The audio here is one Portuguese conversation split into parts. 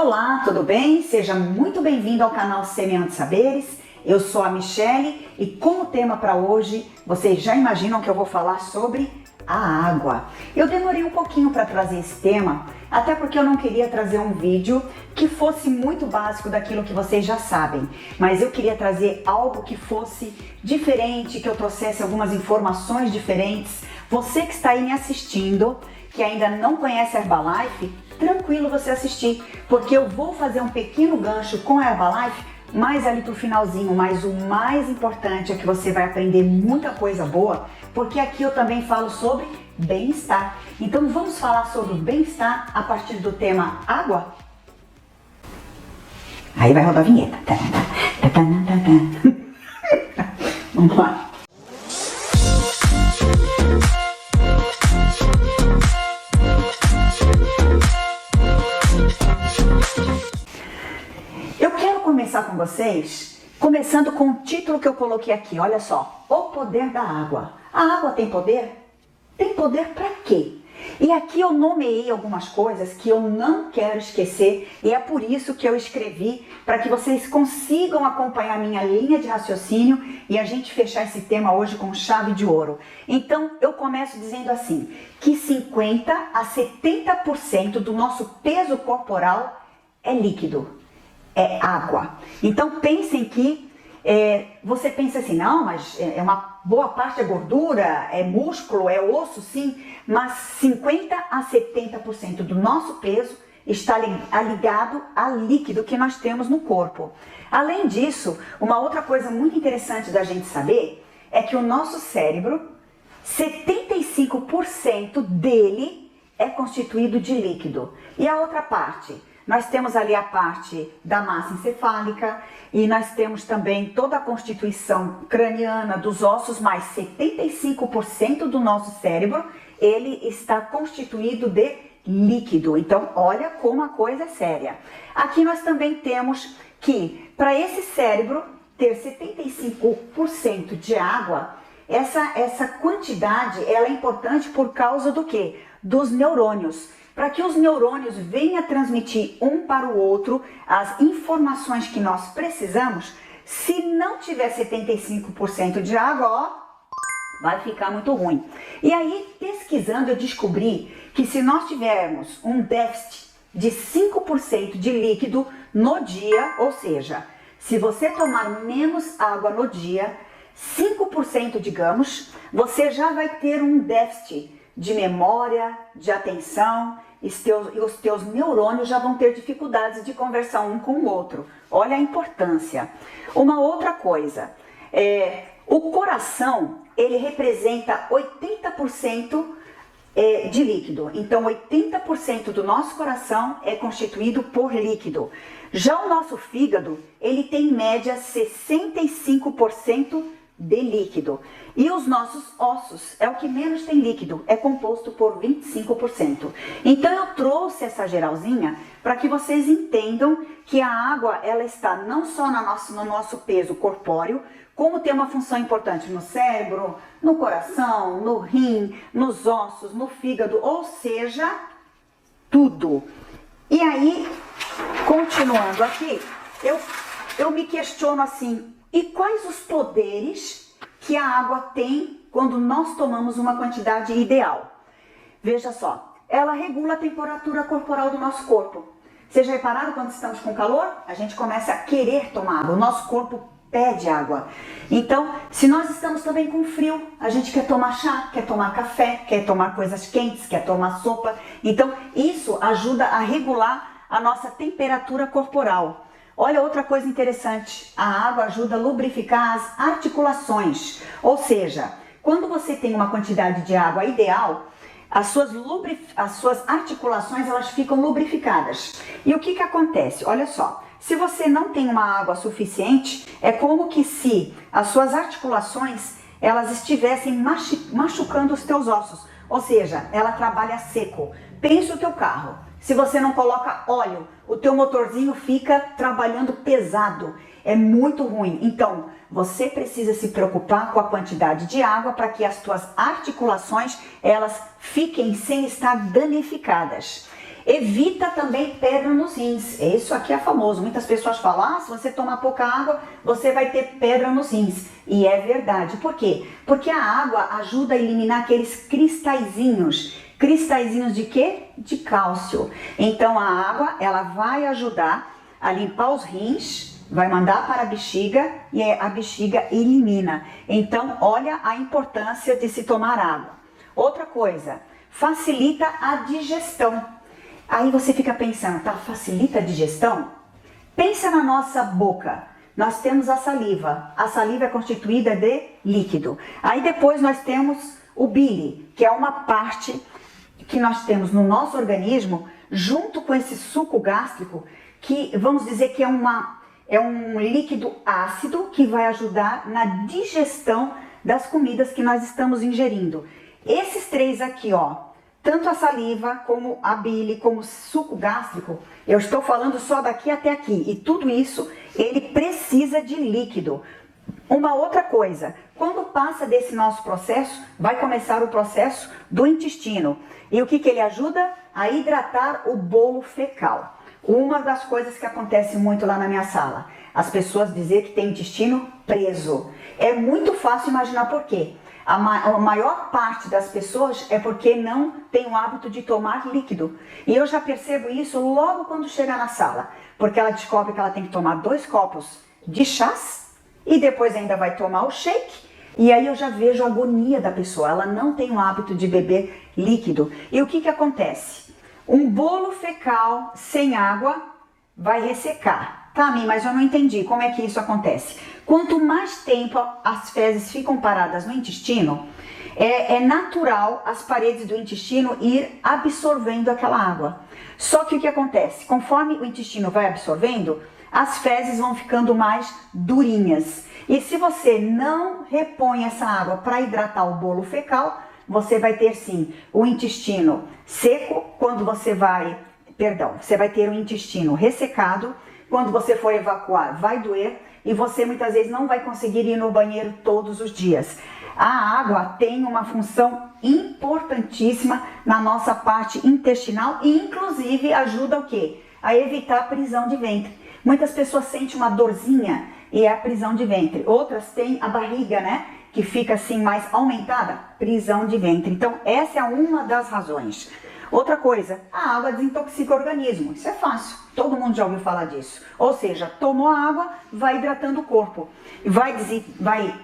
Olá, tudo bem? Seja muito bem-vindo ao canal Semeando Saberes. Eu sou a Michele e como tema para hoje, vocês já imaginam que eu vou falar sobre a água. Eu demorei um pouquinho para trazer esse tema, até porque eu não queria trazer um vídeo que fosse muito básico daquilo que vocês já sabem, mas eu queria trazer algo que fosse diferente, que eu trouxesse algumas informações diferentes. Você que está aí me assistindo, que ainda não conhece a Herbalife, tranquilo você assistir, porque eu vou fazer um pequeno gancho com a Herbalife, mais ali pro finalzinho, mas o mais importante é que você vai aprender muita coisa boa, porque aqui eu também falo sobre bem-estar. Então vamos falar sobre o bem-estar a partir do tema água? Aí vai rodar a vinheta. Vamos lá. Eu quero começar com vocês, começando com o título que eu coloquei aqui, olha só, o poder da água. A água tem poder? Tem poder para quê? E aqui eu nomeei algumas coisas que eu não quero esquecer e é por isso que eu escrevi, para que vocês consigam acompanhar a minha linha de raciocínio e a gente fechar esse tema hoje com chave de ouro. Então eu começo dizendo assim, que 50 a 70% do nosso peso corporal é líquido. É água. Então pensem que você pensa assim, não, mas é uma boa parte é gordura, é músculo, é osso, sim, mas 50 a 70% do nosso peso está ligado a líquido que nós temos no corpo. Além disso, uma outra coisa muito interessante da gente saber é que o nosso cérebro, 75% dele é constituído de líquido. E a outra parte? Nós temos ali a parte da massa encefálica e nós temos também toda a constituição craniana dos ossos, mas 75% do nosso cérebro, ele está constituído de líquido. Então, olha como a coisa é séria. Aqui nós também temos que, para esse cérebro ter 75% de água, essa quantidade ela é importante por causa do quê? Dos neurônios. Para que os neurônios venham transmitir um para o outro as informações que nós precisamos, se não tiver 75% de água, ó, vai ficar muito ruim. E aí, pesquisando, eu descobri que se nós tivermos um déficit de 5% de líquido no dia, ou seja, se você tomar menos água no dia, 5% digamos, você já vai ter um déficit de memória, de atenção, e os teus neurônios já vão ter dificuldades de conversar um com o outro. Olha a importância. Uma outra coisa, o coração, ele representa 80% de líquido. Então, 80% do nosso coração é constituído por líquido. Já o nosso fígado, ele tem em média 65% de líquido. E os nossos ossos é o que menos tem líquido, é composto por 25%. Então eu trouxe essa geralzinha para que vocês entendam que a água ela está não só no nosso peso corpóreo, como tem uma função importante no cérebro, no coração, no rim, nos ossos, no fígado, ou seja, tudo. E aí, continuando aqui, eu me questiono assim, e quais os poderes que a água tem quando nós tomamos uma quantidade ideal? Veja só, ela regula a temperatura corporal do nosso corpo. Vocês já repararam quando estamos com calor? A gente começa a querer tomar água, o nosso corpo pede água. Então, se nós estamos também com frio, a gente quer tomar chá, quer tomar café, quer tomar coisas quentes, quer tomar sopa. Então, isso ajuda a regular a nossa temperatura corporal. Olha outra coisa interessante, a água ajuda a lubrificar as articulações, ou seja, quando você tem uma quantidade de água ideal, as suas articulações elas ficam lubrificadas. E o que acontece? Olha só, se você não tem uma água suficiente, é como que se as suas articulações elas estivessem machucando os teus ossos, ou seja, ela trabalha seco. Pense o teu carro. Se você não coloca óleo, o teu motorzinho fica trabalhando pesado. É muito ruim. Então, você precisa se preocupar com a quantidade de água para que as tuas articulações, elas fiquem sem estar danificadas. Evita também pedra nos rins. Isso aqui é famoso. Muitas pessoas falam, se você tomar pouca água, você vai ter pedra nos rins. E é verdade. Por quê? Porque a água ajuda a eliminar aqueles cristalzinhos. Cristalzinhos de quê? De cálcio. Então a água, ela vai ajudar a limpar os rins, vai mandar para a bexiga e a bexiga elimina. Então, olha a importância de se tomar água. Outra coisa, facilita a digestão. Aí você fica pensando, tá, facilita a digestão? Pensa na nossa boca. Nós temos a saliva. A saliva é constituída de líquido. Aí depois nós temos o bile, que é uma parte que nós temos no nosso organismo, junto com esse suco gástrico, que vamos dizer que é um líquido ácido que vai ajudar na digestão das comidas que nós estamos ingerindo. Esses três aqui, ó, tanto a saliva, como a bile, como o suco gástrico, eu estou falando só daqui até aqui, e tudo isso, ele precisa de líquido. Uma outra coisa, quando passa desse nosso processo, vai começar o processo do intestino. E o que ele ajuda? A hidratar o bolo fecal. Uma das coisas que acontece muito lá na minha sala, as pessoas dizem que tem intestino preso. É muito fácil imaginar por quê. A maior parte das pessoas é porque não tem o hábito de tomar líquido. E eu já percebo isso logo quando chega na sala, porque ela descobre que ela tem que tomar 2 copos de chás e depois ainda vai tomar o shake. E aí eu já vejo a agonia da pessoa, ela não tem o hábito de beber líquido. E o que acontece? Um bolo fecal sem água vai ressecar. Tá, Mi, mas eu não entendi como é que isso acontece. Quanto mais tempo as fezes ficam paradas no intestino, é natural as paredes do intestino ir absorvendo aquela água. Só que o que acontece? Conforme o intestino vai absorvendo, as fezes vão ficando mais durinhas. E se você não repõe essa água para hidratar o bolo fecal, você vai ter sim o intestino seco quando você vai ter o intestino ressecado, quando você for evacuar vai doer e você muitas vezes não vai conseguir ir no banheiro todos os dias. A água tem uma função importantíssima na nossa parte intestinal e inclusive ajuda o quê? A evitar a prisão de ventre. Muitas pessoas sentem uma dorzinha e é a prisão de ventre. Outras têm a barriga, né? Que fica assim mais aumentada, prisão de ventre. Então essa é uma das razões. Outra coisa, a água desintoxica o organismo. Isso é fácil, todo mundo já ouviu falar disso. Ou seja, tomou a água, vai hidratando o corpo. Vai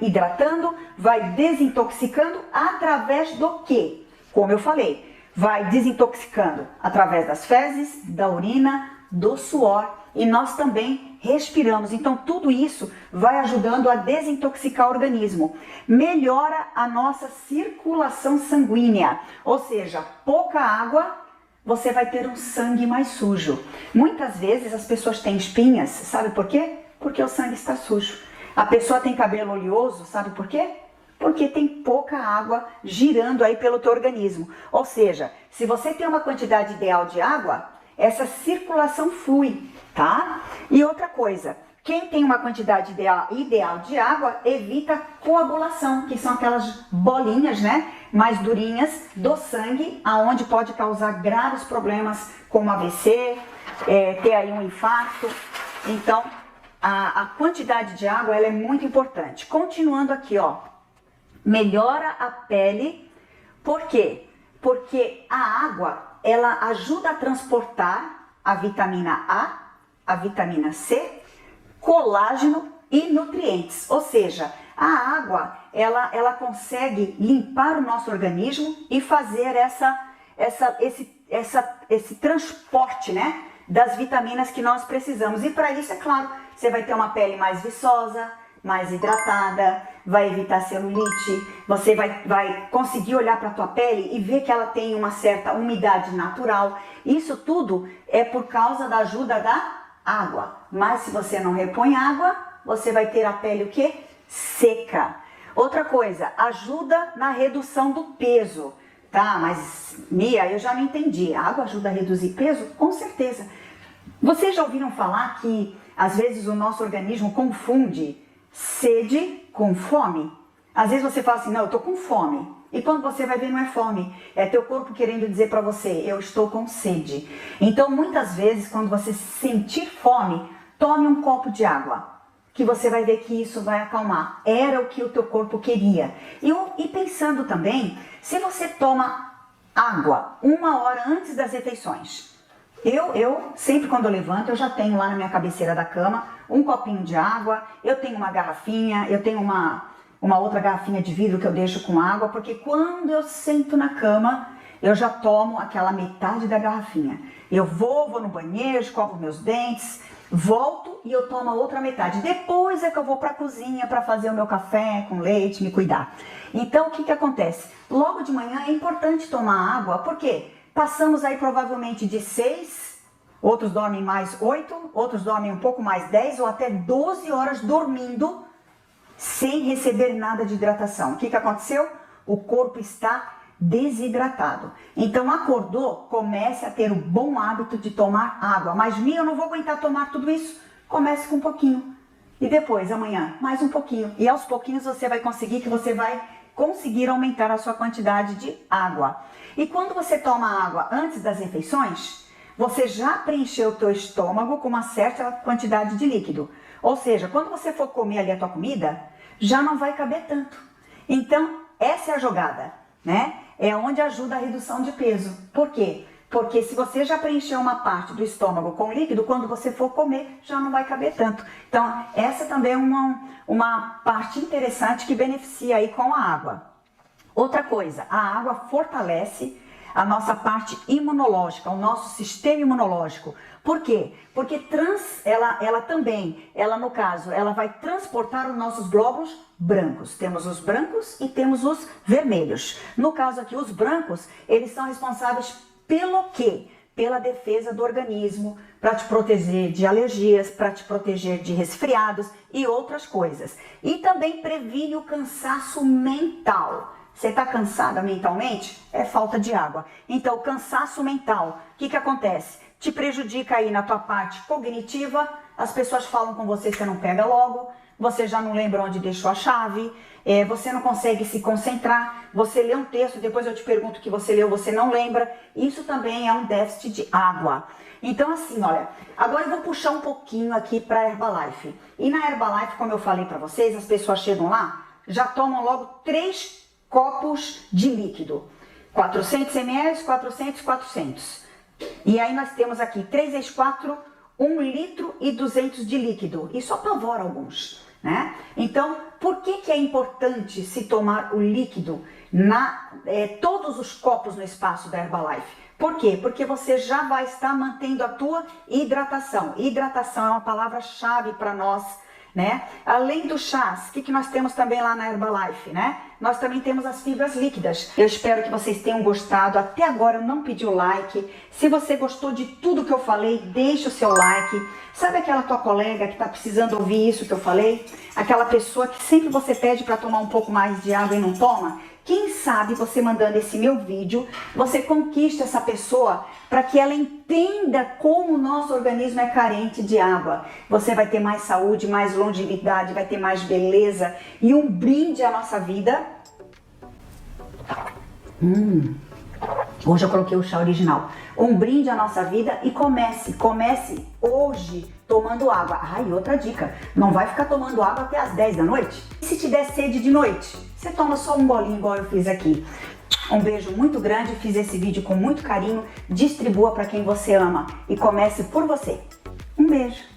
hidratando, vai desintoxicando através do quê? Como eu falei, vai desintoxicando através das fezes, da urina, do suor e nós também respiramos. Então tudo isso vai ajudando a desintoxicar o organismo. Melhora a nossa circulação sanguínea, ou seja, pouca água, você vai ter um sangue mais sujo. Muitas vezes as pessoas têm espinhas, sabe por quê? Porque o sangue está sujo. A pessoa tem cabelo oleoso, sabe por quê? Porque tem pouca água girando aí pelo teu organismo. Ou seja, se você tem uma quantidade ideal de água, essa circulação flui, tá? E outra coisa, quem tem uma quantidade ideal de água evita coagulação, que são aquelas bolinhas, né, mais durinhas do sangue, aonde pode causar graves problemas como AVC, ter aí um infarto. Então, a quantidade de água ela é muito importante. Continuando aqui, ó, melhora a pele, por quê? Porque a água ela ajuda a transportar a vitamina A, a vitamina C, colágeno e nutrientes. Ou seja, a água ela consegue limpar o nosso organismo e fazer esse transporte, né, das vitaminas que nós precisamos. E para isso, é claro, você vai ter uma pele mais viçosa, mais hidratada, vai evitar celulite, você vai conseguir olhar para a tua pele e ver que ela tem uma certa umidade natural. Isso tudo é por causa da ajuda da água. Mas se você não repõe água, você vai ter a pele o quê? Seca. Outra coisa, ajuda na redução do peso. Tá, mas Mia, eu já não entendi. A água ajuda a reduzir peso? Com certeza. Vocês já ouviram falar que às vezes o nosso organismo confunde sede com fome? Às vezes você fala assim, não, eu tô com fome. E quando você vai ver, não é fome, é teu corpo querendo dizer para você, eu estou com sede. Então, muitas vezes, quando você sentir fome, tome um copo de água, que você vai ver que isso vai acalmar. Era o que o teu corpo queria. E pensando também, se você toma água 1 hora antes das refeições, eu sempre quando eu levanto, eu já tenho lá na minha cabeceira da cama um copinho de água, eu tenho uma garrafinha, eu tenho uma outra garrafinha de vidro que eu deixo com água, porque quando eu sento na cama, eu já tomo aquela metade da garrafinha. Eu vou no banheiro, escovo meus dentes, volto e eu tomo a outra metade. Depois é que eu vou para a cozinha para fazer o meu café com leite, me cuidar. Então, o que acontece? Logo de manhã é importante tomar água, porque passamos aí provavelmente de 6, outros dormem mais 8, outros dormem um pouco mais 10 ou até 12 horas dormindo sem receber nada de hidratação. O que aconteceu? O corpo está desidratado. Então, acordou, comece a ter o bom hábito de tomar água. Mas, Mia, eu não vou aguentar tomar tudo isso. Comece com um pouquinho. E depois, amanhã, mais um pouquinho. E aos pouquinhos você vai conseguir aumentar a sua quantidade de água. E quando você toma água antes das refeições, você já preencheu o teu estômago com uma certa quantidade de líquido. Ou seja, quando você for comer ali a tua comida, já não vai caber tanto. Então, essa é a jogada, né? É onde ajuda a redução de peso. Por quê? Porque se você já preencheu uma parte do estômago com líquido, quando você for comer, já não vai caber tanto. Então, essa também é uma parte interessante que beneficia aí com a água. Outra coisa, a água fortalece a nossa parte imunológica, o nosso sistema imunológico. Por quê? Porque ela no caso, ela vai transportar os nossos glóbulos brancos. Temos os brancos e temos os vermelhos. No caso aqui, os brancos, eles são responsáveis pelo quê? Pela defesa do organismo, para te proteger de alergias, para te proteger de resfriados e outras coisas. E também previne o cansaço mental. Você está cansada mentalmente? É falta de água. Então, cansaço mental, o que acontece? Te prejudica aí na tua parte cognitiva, as pessoas falam com você, você não pega logo, você já não lembra onde deixou a chave, você não consegue se concentrar, você lê um texto, depois eu te pergunto o que você leu, você não lembra. Isso também é um déficit de água. Então assim, olha, agora eu vou puxar um pouquinho aqui para a Herbalife. E na Herbalife, como eu falei para vocês, as pessoas chegam lá, já tomam logo 3 copos de líquido, 400 ml, 400, 400. E aí nós temos aqui 3 vezes 4, 1 litro e 200 de líquido. Isso apavora alguns, né? Então, por que é importante se tomar o líquido todos os copos no espaço da Herbalife? Por quê? Porque você já vai estar mantendo a tua hidratação. Hidratação é uma palavra-chave para nós, né? Além do chás, o que nós temos também lá na Herbalife, né? Nós também temos as fibras líquidas. Eu espero que vocês tenham gostado. Até agora eu não pedi o like. Se você gostou de tudo que eu falei, deixa o seu like. Sabe aquela tua colega que está precisando ouvir isso que eu falei? Aquela pessoa que sempre você pede para tomar um pouco mais de água e não toma? Quem sabe você mandando esse meu vídeo, você conquista essa pessoa para que ela entenda como o nosso organismo é carente de água. Você vai ter mais saúde, mais longevidade, vai ter mais beleza e um brinde à nossa vida. Hoje eu coloquei o chá original. Um brinde à nossa vida e comece hoje tomando água. E outra dica, não vai ficar tomando água até as 10 da noite. E se te der sede de noite, você toma só um golinho igual eu fiz aqui. Um beijo muito grande, fiz esse vídeo com muito carinho, distribua para quem você ama e comece por você. Um beijo.